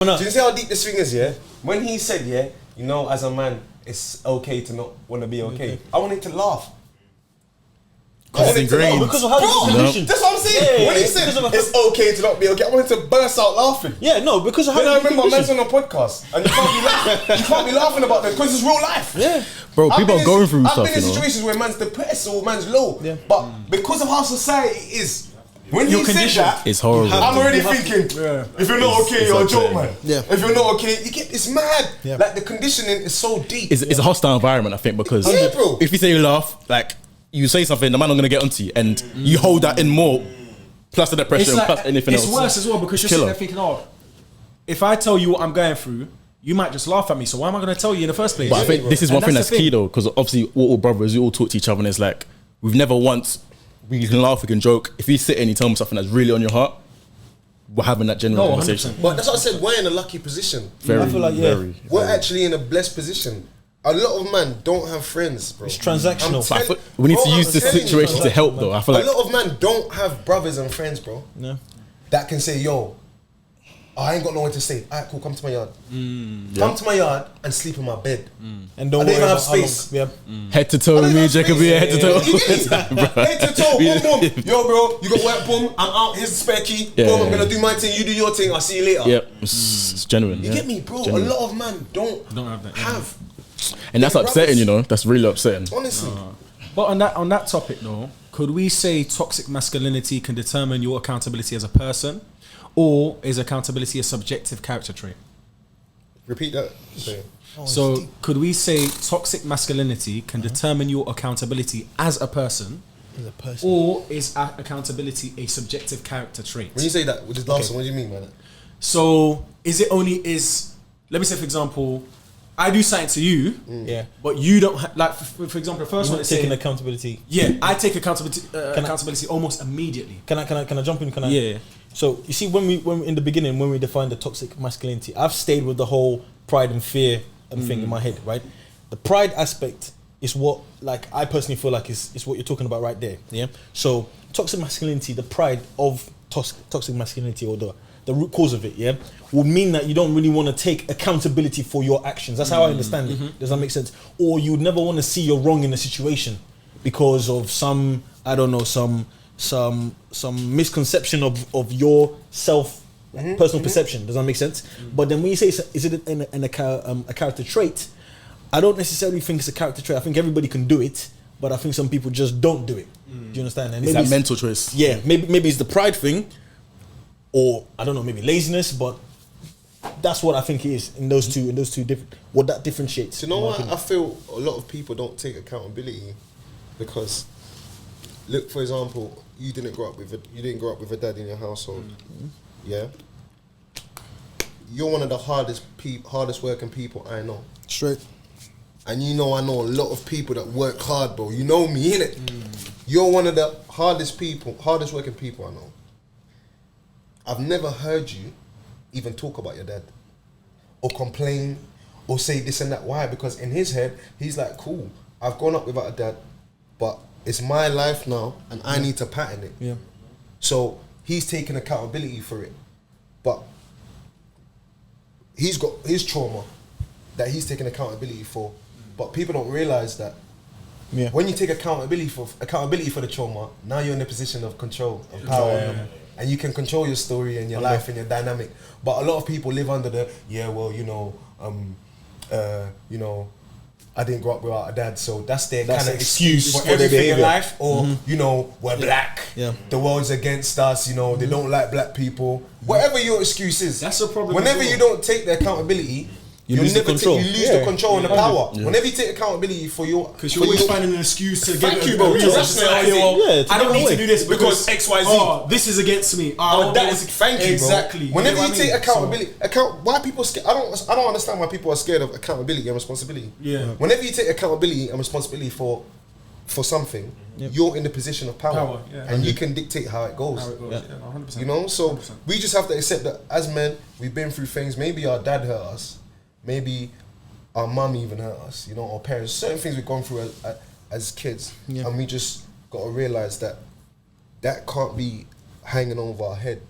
Do you see how deep this thing is, yeah? When he said, yeah, you know, as a man, it's okay to not want to be okay. I wanted to laugh. Because it's ingrained. Because of how you're conditioned. That's what I'm saying. When he said it's okay to not be okay, I wanted to burst out laughing. Yeah, no, because of how Then I remember my man's on a podcast, and you can't be laughing about that because it's real life. Yeah. Bro, people are going through I've stuff, been in situations where man's depressed or man's low, but because of how society is, when you said that, it's horrible. I'm already thinking, if you're not okay, you're a joke, man. Yeah. If you're not okay, it's mad. Yeah. Like the conditioning is so deep. It's a hostile environment, I think, because bro. if you say you laugh, like you say something, the man not gonna get onto you, and you hold that in more, plus the depression, like, plus anything else. It's worse as well because you're sitting there thinking, oh, if I tell you what I'm going through, you might just laugh at me. So why am I going to tell you in the first place? But I think this is one thing that's key though, because obviously we're all brothers, we all talk to each other, and it's like we've never once we can laugh, we can joke. If you sit and you tell me something that's really on your heart, we're having that genuine conversation. But that's what I said. We're in a lucky position. Very, I feel like we're actually in a blessed position. A lot of men don't have friends, bro. It's transactional. We need to use this situation to help, though. I feel like a lot of men don't have brothers and friends, bro. No. That can say, "Yo, I ain't got nowhere to stay. Alright, cool. Come to my yard. Come to my yard and sleep in my bed. And don't I don't worry even have about space. head to toe with me, Jacoby. Head to toe. Head to toe. Boom, boom. Yo, bro, you got work. Boom. I'm out. Here's the spare key. Boom. I'm gonna do my thing. You do your thing. I'll see you later. Yep, it's genuine. You get me, bro? Genuine. A lot of men don't have that. And that's upsetting, you know. That's really upsetting. Honestly. But on that topic, though, could we say toxic masculinity can determine your accountability as a person, or is accountability a subjective character trait? Repeat that. So could we say toxic masculinity can determine your accountability as a person, or is accountability a subjective character trait? When you say that, with this last one, what do you mean by that? So is it only let me say, for example, I do something to you, but you don't like. For example, the first one is taking accountability. Yeah, I take accountability almost immediately. Can I jump in? Yeah. So you see, when we in the beginning, when we defined the toxic masculinity, I've stayed with the whole pride and fear thing in my head, right? The pride aspect is what, like, I personally feel like is what you're talking about right there. Yeah. So toxic masculinity, the pride of toxic masculinity, or the root cause of it, would mean that you don't really want to take accountability for your actions. That's how I understand it. Does that make sense? Or you would never want to see you're wrong in a situation because of some misconception of your personal perception. Does that make sense? But then when you say, is it a character trait? I don't necessarily think it's a character trait. I think everybody can do it, but I think some people just don't do it. Do you understand? And it's that mental choice. Yeah, maybe it's the pride thing, or I don't know, maybe laziness, but that's what I think it is in those two different. What that differentiates. Do you know what? I feel a lot of people don't take accountability because, look, for example, you didn't grow up with a dad in your household. Yeah, you're one of the hardest working people I know. Straight. And I know a lot of people that work hard, bro. You know me, innit? You're one of the hardest working people I know. I've never heard you even talk about your dad or complain or say this and that. Why? Because in his head, he's like, cool, I've grown up without a dad, but it's my life now and I need to pattern it. Yeah. So he's taking accountability for it. But he's got his trauma that he's taking accountability for. But people don't realize that when you take accountability for the trauma, now you're in a position of control and power. And you can control your story and your life and your dynamic. But a lot of people live under the, I didn't grow up without a dad, so that's their kind of excuse for everything in life. Or, we're black, the world's against us, they don't like black people. Whatever your excuse is, that's a problem. Whenever you don't take the accountability, you lose the control and the power. Whenever you take accountability for your... Because you're always finding an excuse to Thank you, bro. I don't need to do this because X, Y, Z. Oh, this is against me. Thank you, bro. Exactly. Whenever you take accountability... why people scared? I don't understand why people are scared of accountability and responsibility. Yeah. Whenever you take accountability and responsibility for something, you're in the position of power. And you can dictate how it goes. 100%. So we just have to accept that as men, we've been through things. Maybe our dad hurt us. Maybe our mum even hurt us, or parents. Certain things we've gone through as kids, and we just got to realise that can't be hanging over our head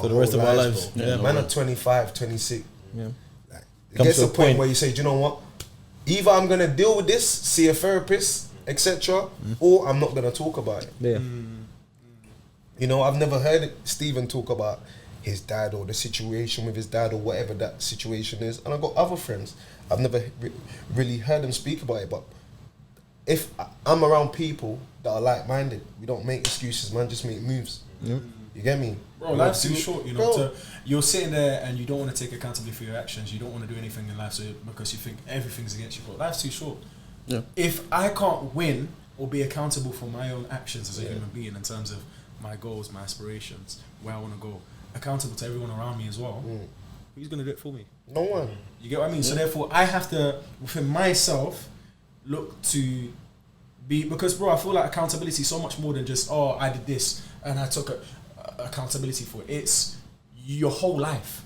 for the rest of our lives. Bro. Yeah, Man at 25, 26. Yeah. Like, it Comes gets to to a a point point where you say, do you know what? Either I'm gonna deal with this, see a therapist, etc., or I'm not gonna talk about it. Yeah. You know, I've never heard Stephen talk about his dad or the situation with his dad or whatever that situation is. And I've got other friends. I've never really heard them speak about it. But if I'm around people that are like-minded, we don't make excuses, man. Just make moves. You get me? Bro, life's too short, you know. Bro. You're sitting there and you don't want to take accountability for your actions. You don't want to do anything in life because you think everything's against you. Bro, life's too short. Yeah. If I can't win or be accountable for my own actions as a human being in terms of my goals, my aspirations, where I want to go, accountable to everyone around me as well, who's going to do it for me? No one. You get what I mean? So therefore, I have to, within myself, look to be, because bro, I feel like accountability is so much more than just, oh, I did this and I took accountability for it. It's your whole life.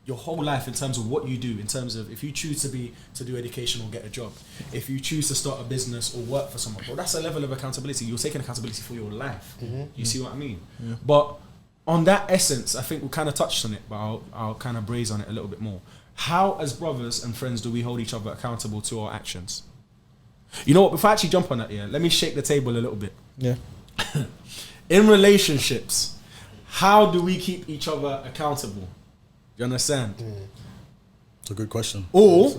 Your whole life in terms of what you do, in terms of if you choose to do education or get a job, if you choose to start a business or work for someone, bro, that's a level of accountability. You're taking accountability for your life. You see what I mean? Yeah. But on that essence, I think we kind of touched on it, but I'll kind of braze on it a little bit more. How, as brothers and friends, do we hold each other accountable to our actions? You know what? Before I actually jump on that, let me shake the table a little bit. Yeah. In relationships, how do we keep each other accountable? You understand? It's a good question. Or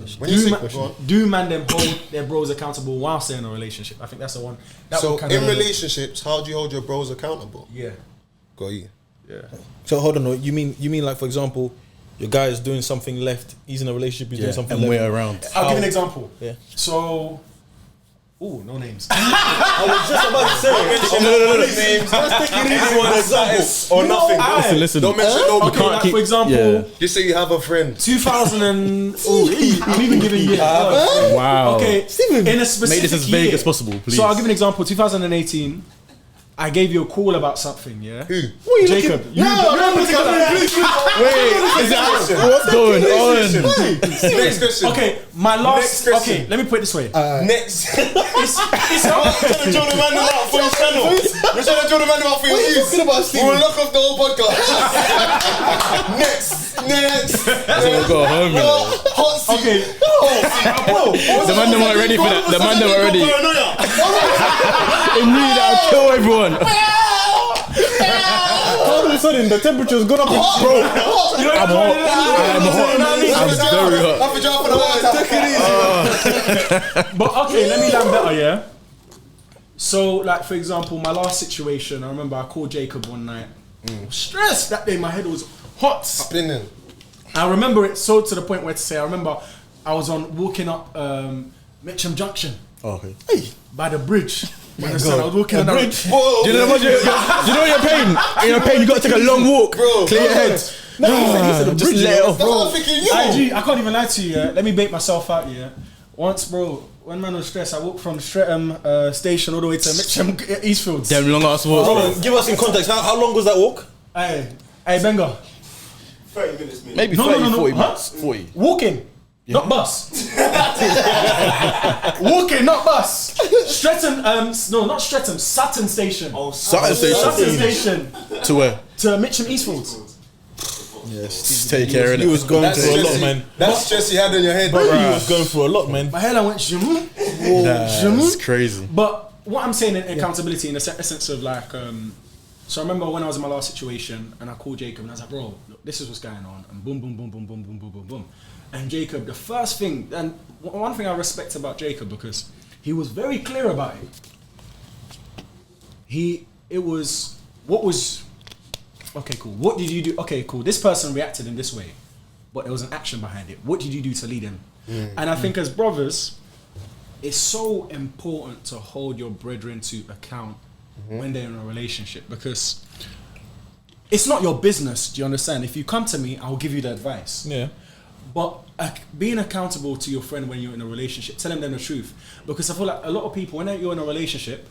do man them hold their bros accountable whilst they're in a relationship? I think that's the one. So in relationships, how do you hold your bros accountable? Yeah. Got you. Yeah. So hold on, you mean like, for example, your guy is doing something left, he's in a relationship, he's doing something and left. we're around. I'll give an example. Yeah. So, no names. I was just about to say No names. Let's take it easy. One example or nothing. Listen. Don't mention nobody. Okay, like for example, Just say you have a friend. 2000 and I'm even giving you. Wow. Okay, in a specific Make this as vague as possible, please. So I'll give an example. 2018. I gave you a call about something, yeah? Who? Jacob. Wait, is that what's going on? Next question. Okay, my last. Next question. Okay, let me put it this way. Next. It's You're trying to draw the man out for your channel. You're trying to draw the man out for your views. We'll lock off the whole podcast. Next. We'll go home. Hot seat. Okay. Bro. The man them weren't ready for that. The man them weren't ready. It knew that I'd kill everyone. all of a sudden the temperature's gone up, bro. I'm hot. I'm very hot. Have a job for the water. But okay, let me land better, yeah? So, like, for example, my last situation, I remember I called Jacob one night. Stressed that day, my head was hot. Spinning. I remember it so to the point where to say, I remember I was walking up Mitcham Junction. Oh, okay. By the bridge. You understand? I was walking on the bridge. Do you know you're pain? In your pain, you got to take a long walk. Bro. Clear your head. Just let it off, bro. IG, I can't even lie to you, yeah? Let me bait myself out, yeah? Once, bro, when man was stressed, I walked from Streatham station all the way to Mitcham Eastfields. Damn long ass walk. Hold on, give us in context. How long was that walk? Hey, Benga. 30 minutes, maybe. Maybe 30, 40 minutes. 40. Walking. Yeah. Not bus. Walking, not bus. Streatham, no, not Streatham, Sutton Station. Oh, Sutton Station. To where? To Mitcham Eastfields. Yes. Take care of it. You was going through a lot, man. That's stress you had in your head, bro. You was going through a lot, man. My hairline went zoom. That's crazy. But what I'm saying in accountability in the essence of like, so I remember when I was in my last situation and I called Jacob and I was like, bro, look, this is what's going on. And boom, boom, boom, boom, boom, boom, boom, boom, boom. And Jacob, the first thing, and one thing I respect about Jacob, because he was very clear about it. Okay, cool. What did you do? Okay, cool. This person reacted in this way, but there was an action behind it. What did you do to lead him? And I think as brothers, it's so important to hold your brethren to account when they're in a relationship, because it's not your business. Do you understand? If you come to me, I'll give you the advice. Yeah. But being accountable to your friend when you're in a relationship, telling them the truth. Because I feel like a lot of people, when you're in a relationship,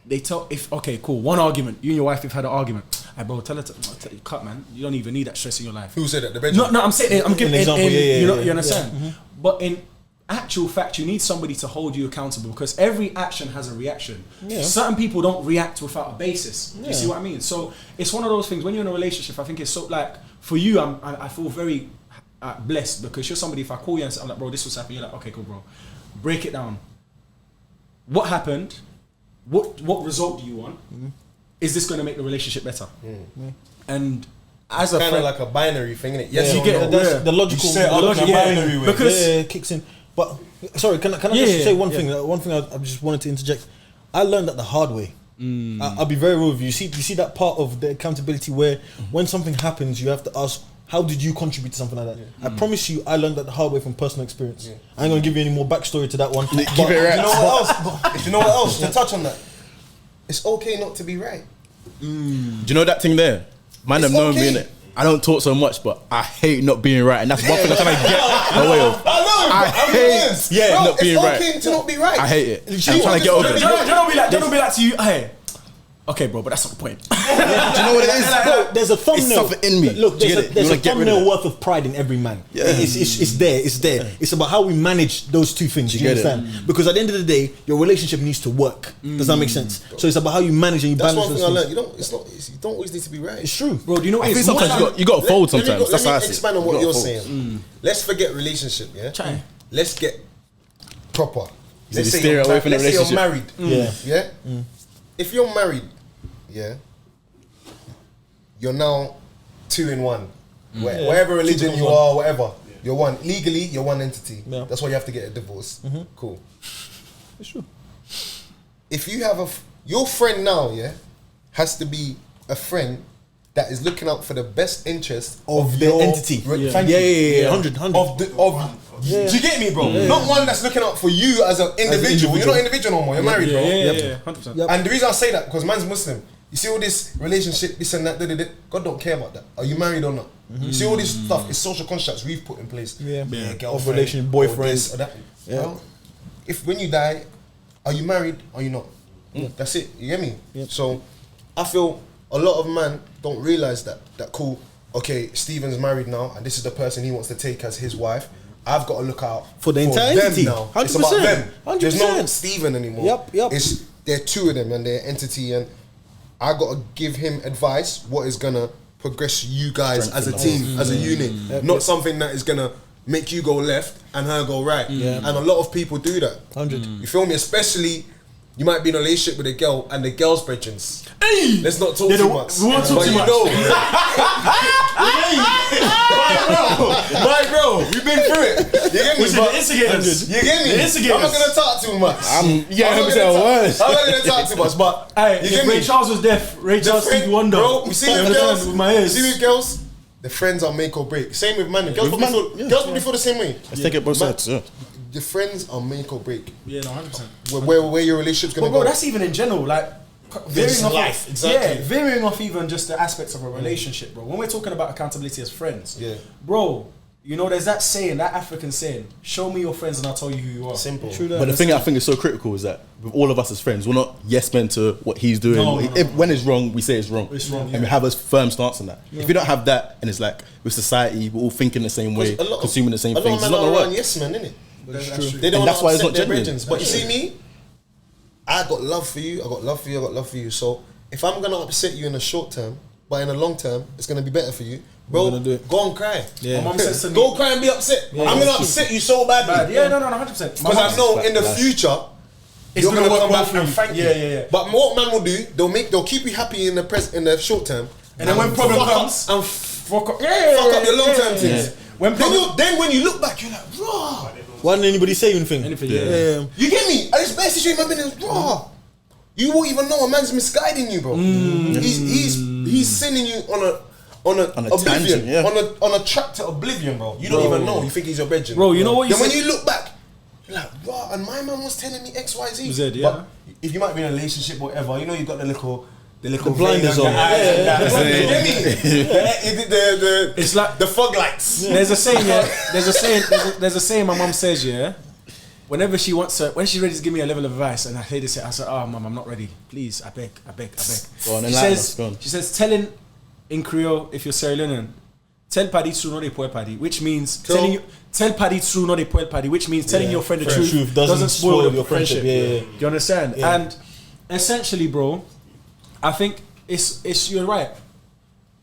they tell, okay, cool, one argument, you and your wife have had an argument. Hey, bro, tell her to cut, man. You don't even need that stress in your life. Who said that? The bedroom? No, I'm saying, I'm giving an example. you understand? Yeah. But actual fact, you need somebody to hold you accountable because every action has a reaction. Yeah. Certain people don't react without a basis. Yeah. You see what I mean? So it's one of those things when you're in a relationship. I think it's so like for you, I feel very blessed because you're somebody. If I call you and say, I'm like, bro, this was happening, you're like, okay, cool, bro. Break it down. What happened? What result do you want? Is this going to make the relationship better? And as a Kind of friend, like a binary thing, innit? Yeah, Yes, you or get no. that's the logical. You set the up logical in a yeah, binary way. because- yeah, kicks in. But sorry, can I just say one thing? One thing I just wanted to interject. I learned that the hard way. I'll be very real with you. You see that part of the accountability where when something happens, you have to ask, how did you contribute to something like that? I promise you, I learned that the hard way from personal experience. I ain't gonna give you any more backstory to that one. But Keep it right. you know what else? You know what else? To touch on that, it's okay not to be right. Do you know that thing there? Man, It's have known me okay. in it. I don't talk so much, but I hate not being right, and that's one thing I'm trying to get away of. I hate not being right. It's okay to not be right. I hate it. You I'm trying to get over they it. don't be like to you, hey, okay, bro, but that's not the point. Do you know what it is? Bro, there's a thumbnail. It's something in me. Look, Do you there's get it? there's You a wanna get rid of thumbnail it. worth of pride in every man. Yeah. It's there. It's there. It's about how we manage those two things. Do you get it? understand? Because at the end of the day, your relationship needs to work. Does that make sense? So it's about how you manage and you That's balance one those thing I things. learned. You don't always need to be right. It's true, Bro, do you know what I it think is? sometimes you got to fold sometimes. That's how I Let me see it. expand on You what gotta you're fold. saying. Let's forget relationship, yeah? Try. Let's get proper. you Let's say steer you're away from the let's say you're relationship. married. Yeah. Yeah? If you're married, yeah, you're now 2 in 1. Whatever religion you are, whatever, you're one. Legally, you're one entity. Yeah. That's why you have to get a divorce. Cool. It's true. If you have your friend now, yeah, has to be a friend that is looking out for the best interest Of the your entity. Thank Yeah, you. yeah, yeah. 100. Do you get me, bro? Not one that's looking out for you as an individual. You're not individual no more. You're married, bro. Yeah, 100%. Yep. And the reason I say that because man's Muslim. You see all this relationship, this and that. God don't care about that. Are you married or not? You see all this stuff. It's social constructs we've put in place. Yeah. Girlfriend, Of relation, or boyfriend. this or that. Yeah. Well, if when you die, are you married or you not? That's it. You get me? Yep. So I feel a lot of men don't realize that cool. Okay, Stephen's married now, and this is the person he wants to take as his wife. I've got to look out For the entire them entity. now. It's about 100%. them. There's no 100%. Stephen anymore. Yep. They're 2 of them and they're entity, and I got to give him advice what is gonna progress you guys as a team, as a unit, not something that is gonna make you go left and her go right. And a lot of people do that. 100. You feel me? Especially, you might be in a relationship with a girl and the girl's brethrens. Let's not talk too much. we won't talk But too you much. know. My bro, we've been through it. You get me? Which is But- the instigators. You get me? The instigators. I'm not gonna talk too much. I'm not gonna worse. I'm not gonna talk too much, but Hey, you if get Ray me? Charles was deaf, Ray The Charles friend- Stevie Wonder. Bro, you see You with understand? girls, With my you ears. see with girls, the friends are make or break. Same with man. Girls probably feel the same way. Let's take it both sides. Yeah. The friends are make or break. Yeah, no, 100%. Where your relationship's gonna But bro, go. that's even in general, like This veering off, life, exactly. Yeah, veering off even just the aspects of a relationship, bro. When we're talking about accountability as friends, Yeah. bro, you know, there's that saying, that African saying, "Show me your friends and I'll tell you who you are." Simple. True that. But the thing I think is so critical is that with all of us as friends, we're not yes men to what he's doing. No. When it's wrong, we say it's wrong. It's wrong, And we have a firm stance on that. If you don't have that, and it's like with society, we're all thinking the same way, consuming the same things. It's not A lot of men gonna are around work. yes men, innit? That's true. They don't And that's why it's upset not their genuine. brethren. But you see me, I got love for you. I got love for you. I got love for you. So if I'm gonna upset you in the short term, but in the long term, it's gonna be better for you, bro. gonna do it. Go and cry. Yeah. My mum says to me, Go cry and be upset. I'm gonna upset you so badly. bad. Yeah, no, 100%. Because I know in the future It's you're gonna gonna work come well back for and you. thank you. Yeah. But what man will do, they'll keep you happy in the short term, And then when problem fuck up- comes, and fuck up, fuck up your long term things. When Then when you look back, you're like, raw. Why didn't anybody say anything? Anything, Yeah. You get me? And it's best situation my business, raw. You won't even know a man's misguiding you, bro. He's sending you on a On a oblivion, tangent, yeah. on a track to oblivion, bro. You don't even know. You think he's your bedroom, Bro, you know what you Then when said- you look back, you're like, wow. And my man was telling me X, Y, Z. Z, yeah. But if you might be in a relationship or whatever, you know you got the little blinders vein on. your eyes and that. The blinders You get me? The It's like the fog lights. there's a saying, yeah. There's a saying my mum says, yeah. Whenever she wants to, when she's ready to give me a level of advice, and I say this, I say, "Oh, mum, I'm not ready. Please, I beg." Go on, She enlighten us, go on. says, telling in Creole, if you're Sierra Leonean, tell paddy true, not a poor paddy, which means tell paddy true, not a poor paddy, which means telling your friend the truth doesn't spoil your friendship. Yeah. Do you understand? Yeah. And essentially, bro, I think it's you're right.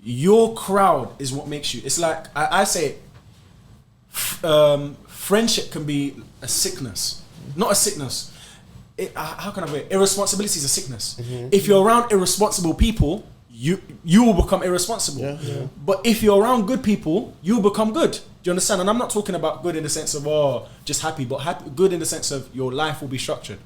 Your crowd is what makes you. It's like I say, friendship can be a sickness, not a sickness. How can I put it? Irresponsibility is a sickness. If you're around irresponsible people, you will become irresponsible. But if you're around good people, you'll become good. Do you understand? And I'm not talking about good in the sense of just happy, but good in the sense of your life will be structured.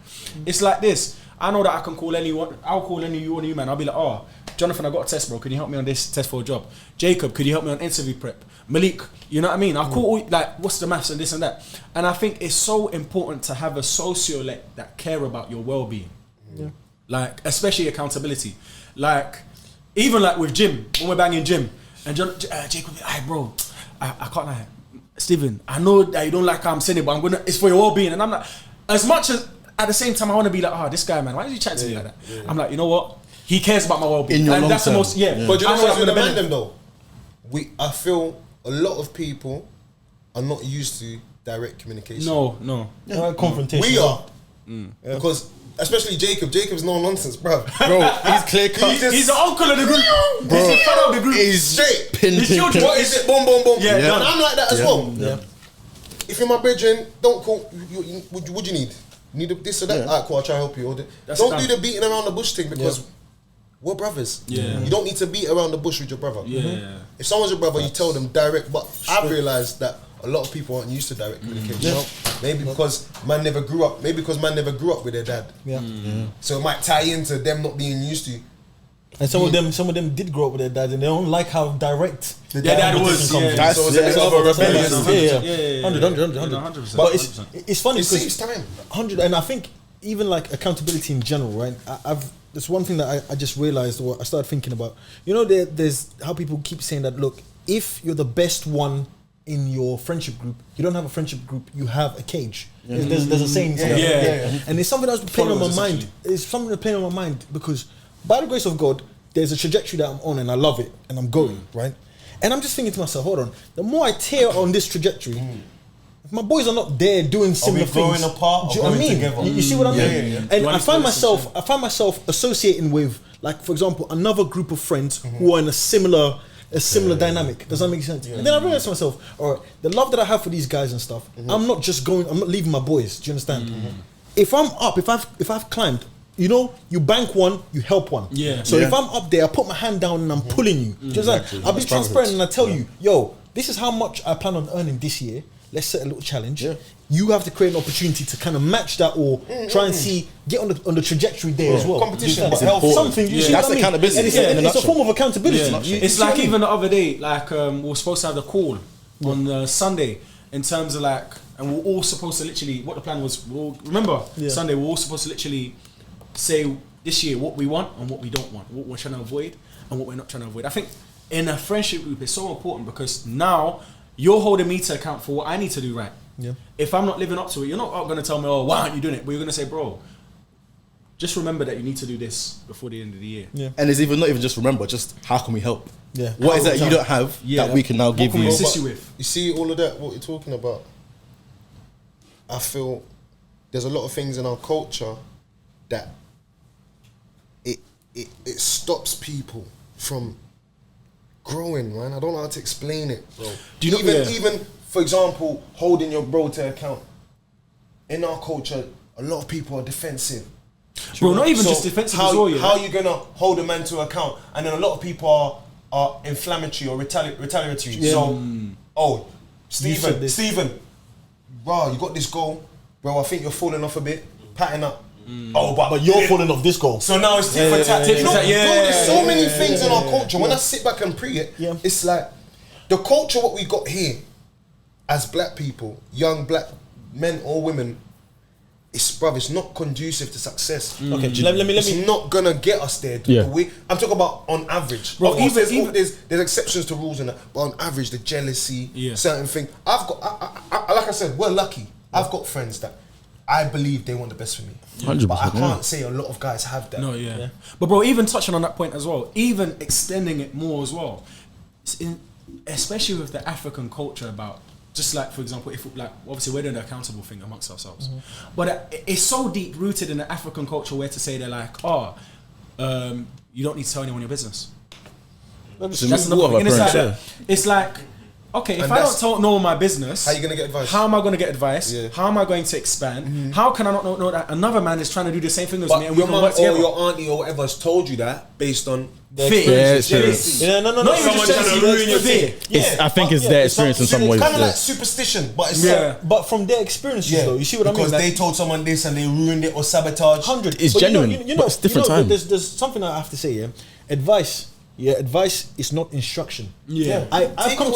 It's like this. I know that I can call anyone. I'll call any you man. I'll be like, oh, Jonathon, I got a test, bro. Can you help me on this test for a job? Jacob, could you help me on interview prep? Malik, you know what I mean? I'll call what's the maths and this and that. And I think it's so important to have a sociolect that care about your well-being. Like, especially accountability. Like, even like with gym, when we're banging gym, and Jacob, bro, I can't lie. Stephen, I know that you don't like how I'm saying it, but it's for your well-being. And I'm like, as much as at the same time I want to be like, this guy, man, why is he chatting to me like that? I'm like, you know what? He cares about my well-being. And that's the most, But you know what's going to bend them though? I feel a lot of people are not used to direct communication. No. Confrontation. We are. Because, especially Jacob's no nonsense, bro. He's clear cut. He's the uncle of the group. Bro, he's the father of the group. He's straight. Pin. What is it? Boom, boom, boom. Yeah. And I'm like that as well. Yeah. If you're my brethren, don't call. What do you need? Need this or that? Yeah. Alright, cool, I'll try to help you. Don't do the beating around the bush thing because we're brothers. Yeah. You don't need to beat around the bush with your brother. Yeah. If someone's your brother, you tell them direct. But I've realised that a lot of people aren't used to direct communication. Maybe because man never grew up. Maybe because man never grew up with their dad. So it might tie into them not being used to. And some of them did grow up with their dads, and they don't like how direct the dad was. So it's That's a bit of a rebellion. Yeah. 100. But it's funny It saves because time. 100, and I think even like accountability in general, right? There's one thing that I just realized, or I started thinking about. You know, there's how people keep saying that. Look, if you're the best one in your friendship group, you don't have a friendship group, you have a cage. There's a saying. And it's something that's playing on my mind. It's something that's playing on my mind because by the grace of God, there's a trajectory that I'm on and I love it and I'm going, right? And I'm just thinking to myself, hold on, the more I tear on this trajectory, if my boys are not there doing similar things. Growing apart do you or know what I mean? together? You see what I mean? Yeah. And I find myself associating with, like, for example, another group of friends who are in a similar dynamic. Does that make sense? And then I realized to myself, all right, the love that I have for these guys and stuff, I'm not leaving my boys. Do you understand? If I'm up, if I've climbed, you know, you bank one, you help one. So if I'm up there, I put my hand down and I'm pulling you. Do you understand? I'll be transparent and I tell you, yo, this is how much I plan on earning this year. Let's set a little challenge. You have to create an opportunity to kind of match that or try and get on the trajectory there as well. Competition, It's but healthy. something. You see That's what I mean? accountability. And it's a form of accountability. It's like even the other day, like we were supposed to have the call on Sunday in terms of like, and we're all supposed to literally, what the plan was, Sunday, we're all supposed to literally say this year what we want and what we don't want, what we're trying to avoid and what we're not trying to avoid. I think in a friendship group it's so important because now you're holding me to account for what I need to do right. If I'm not living up to it, you're not going to tell me, oh, why aren't you doing it? But you're going to say, bro, just remember that you need to do this before the end of the year. And it's not even just remember, just how can we help? What How is that can you don't have that we can now give can we you? assist you with? You see all of that, what you're talking about? I feel there's a lot of things in our culture that it stops people from growing, man. I don't know how to explain it, bro. Do you know, even for example, holding your bro to account. In our culture, a lot of people are defensive. Bro, not even just defensive as well. How are you gonna hold a man to account? And then a lot of people are inflammatory or retaliatory. So, Stephen, bro, you got this goal, bro. I think you're falling off a bit, patting up. But you're falling off this goal. So now it's tit for tat. You know, bro, there's so many things in our culture. When I sit back and pre it, it's like the culture what we got here as black people, young black men or women, it's not conducive to success. Okay, let me. It's not gonna get us there. I'm talking about on average. Bro, even there's exceptions to rules in that, but on average, the jealousy, certain things. I've got, like I said, we're lucky. I've got friends that I believe they want the best for me. 100%, but I can't say a lot of guys have that. No, But bro, even touching on that point as well, even extending it more as well. especially with the African culture about, just like, for example, if like obviously we're doing the accountable thing amongst ourselves, but it's so deep rooted in the African culture where to say they're like, you don't need to tell anyone your business. That's another thing. And it's like, okay, if I don't tell no one my business, how are you gonna get advice? How am I gonna get advice? Yeah. How am I going to expand? How can I not know that another man is trying to do the same thing as me and we can work together? Or your auntie or whatever has told you that based on fear. Yeah, no. Not even just trying to ruin your day. I think it's their experience in some ways. It's kind of like superstition, but it's but from their experiences though, you see what I mean? Because they told someone this and they ruined it or sabotaged. 100. It's genuine. But it's different time. There's something I have to say. Yeah, advice is not instruction. I've come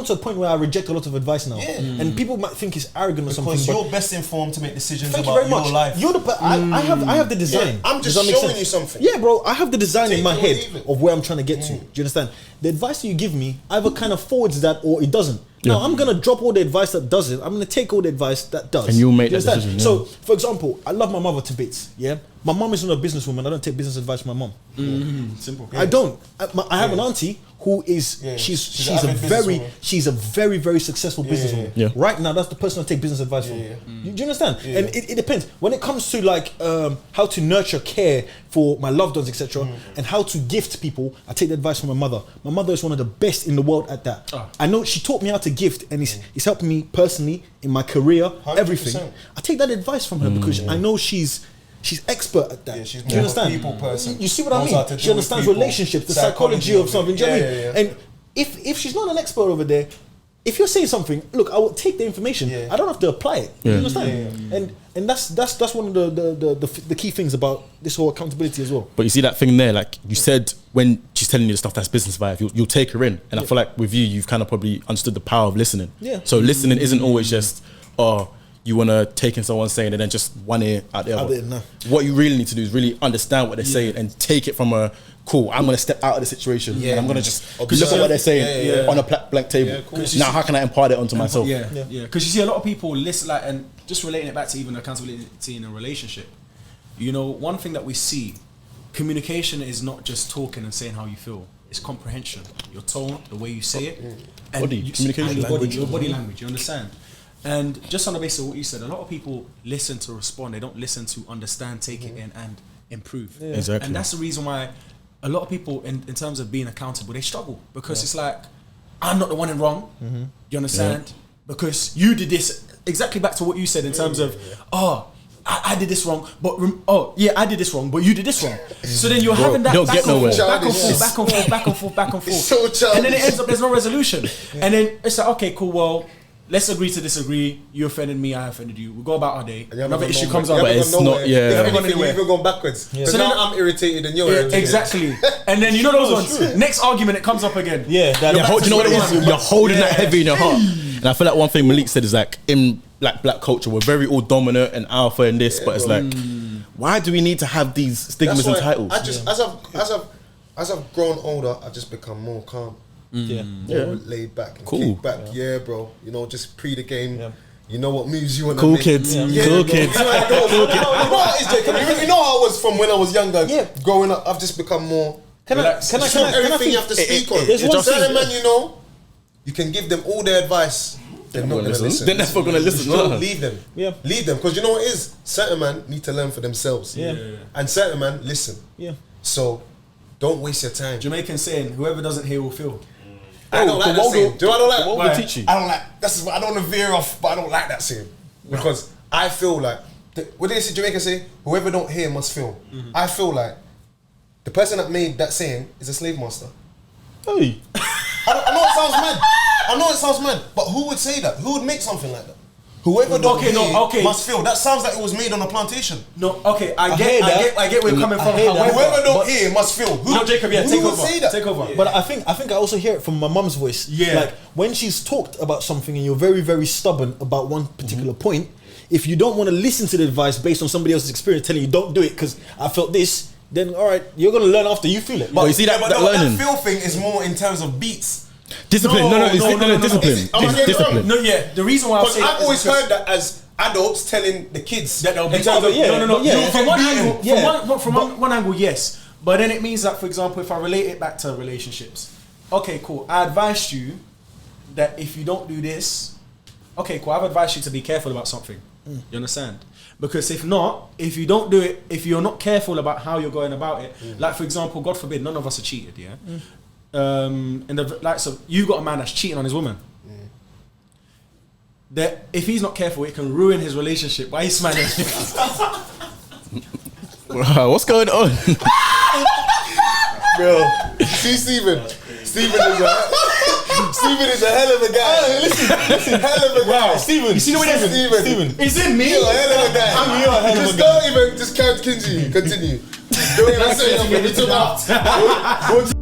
to a point where I reject a lot of advice now, and people might think it's arrogant or something. Because you're best informed to make decisions about your life. I have the design. I'm just showing you something. Yeah, bro, I have the design in my head of where I'm trying to get to. Do you understand? The advice that you give me either kind of forwards that or it doesn't. Now I'm gonna drop all the advice that doesn't. I'm gonna take all the advice that does. And you'll make that decision. Yeah. So, for example, I love my mother to bits. Yeah, my mom is not a businesswoman. I don't take business advice from my mom. Simple. I don't. I have an auntie who is she's a very very successful businesswoman. Yeah. Right now, that's the person I take business advice from. Do you understand? And it depends when it comes to like how to nurture care for my loved ones, etc., and how to gift people. I take the advice from my mother. My mother is one of the best in the world at that. I know she taught me how to gift, and it's helped me personally in my career, 100%. Everything. I take that advice from her because I know she's expert at that. Yeah, she's do you understand? People person. You see what I mean? She understands relationships, the psychology of something. Do you know what I mean? And if she's not an expert over there, if you're saying something, look, I will take the information. I don't have to apply it. You understand? And that's one of the key things about this whole accountability as well. But you see that thing there, like you said, when she's telling you the stuff that's business vibe, you'll take her in. And I feel like with you've kind of probably understood the power of listening. So listening isn't always just, you want to take in someone saying and then just one ear out the other. No. What you really need to do is really understand what they're saying and take it from a, cool, I'm going to step out of the situation and I'm going to just look at what they're saying on a blank table. Now, how can I impart it onto myself? Because you see a lot of people listen, like, and just relating it back to even accountability in a relationship. You know, one thing that we see, communication is not just talking and saying how you feel. It's comprehension, your tone, the way you say it, and communication, your body language. You understand? And just on the basis of what you said, a lot of people listen to respond. They don't listen to understand, take it in, and improve. Exactly. And that's the reason why a lot of people, in terms of being accountable, they struggle because it's like, I'm not the one in wrong. You understand? Because you did this. Exactly back to what you said in terms of, I did this wrong, but I did this wrong, but you did this wrong. So then you're having that back and forth. So childish. And then it ends up there's no resolution. And then it's like, okay, cool, well, let's agree to disagree. You offended me, I offended you. We go about our day. Another issue comes up, but it's not. We've even gone backwards. So now I'm irritated and you're irritated. Exactly. And then you know those ones. Next argument, it comes up again. You know what it is? You're holding that heavy in your heart. And I feel like one thing Malik said is like in like black culture, we're very all dominant and alpha in this, but it's like, why do we need to have these stigmas and titles? I just as I've grown older, I've just become more calm. More laid back and kick back. Yeah, bro. You know, just pre the game. You know what moves you want to make. Kids. Cool kids. You know what it is, Jacob? You know how I was from when I was younger. Growing up, I've just become more. Can I everything you have to speak on. There's one certain man, you know, you can give them all their advice. They're not going to listen. They're never going to listen. Leave them. Leave them. Because you know what it is? Certain man need to learn for themselves. And certain man listen. So don't waste your time. Jamaican saying, whoever doesn't hear will feel. I don't like that saying. Do you know what I don't like? What would teach you? I don't like. This is what I don't want to veer off, but I don't like that saying because I feel like what did Jamaica say? Whoever don't hear must feel. I feel like the person that made that saying is a slave master. Hey, I know it sounds mad. I know it sounds mad, but who would say that? Who would make something like that? Whoever don't hear must feel. That sounds like it was made on a plantation. No, okay, I get where you're coming from. Whoever don't hear must feel. Jacob, take over. Take over. But I think I also hear it from my mum's voice. Like when she's talked about something and you're very, very stubborn about one particular point, if you don't want to listen to the advice based on somebody else's experience telling you don't do it because I felt this, then all right, you're gonna learn after you feel it. But you see that learning. That feel thing is more in terms of beats. Discipline. Discipline. No, the reason why I've always heard that as adults telling the kids that they'll be From one angle, yes, but then it means that, for example, if I relate it back to relationships, okay, cool. I advised you that if you don't do this, okay, cool. I've advised you to be careful about something. You understand? Because if not, if you don't do it, if you're not careful about how you're going about it, like for example, God forbid, none of us are cheated, yeah. So you got a man that's cheating on his woman. That if he's not careful, it can ruin his relationship. Why are you smiling? Bro, what's going on? Bro, see Steven. Steven is a hell of a guy. Listen, hell of a guy. Steven, you see the way that Steven. Is it me? You're a hell of a guy. You're a hell of a Just guy. don't even, just continue. Don't even say nothing. We talk about.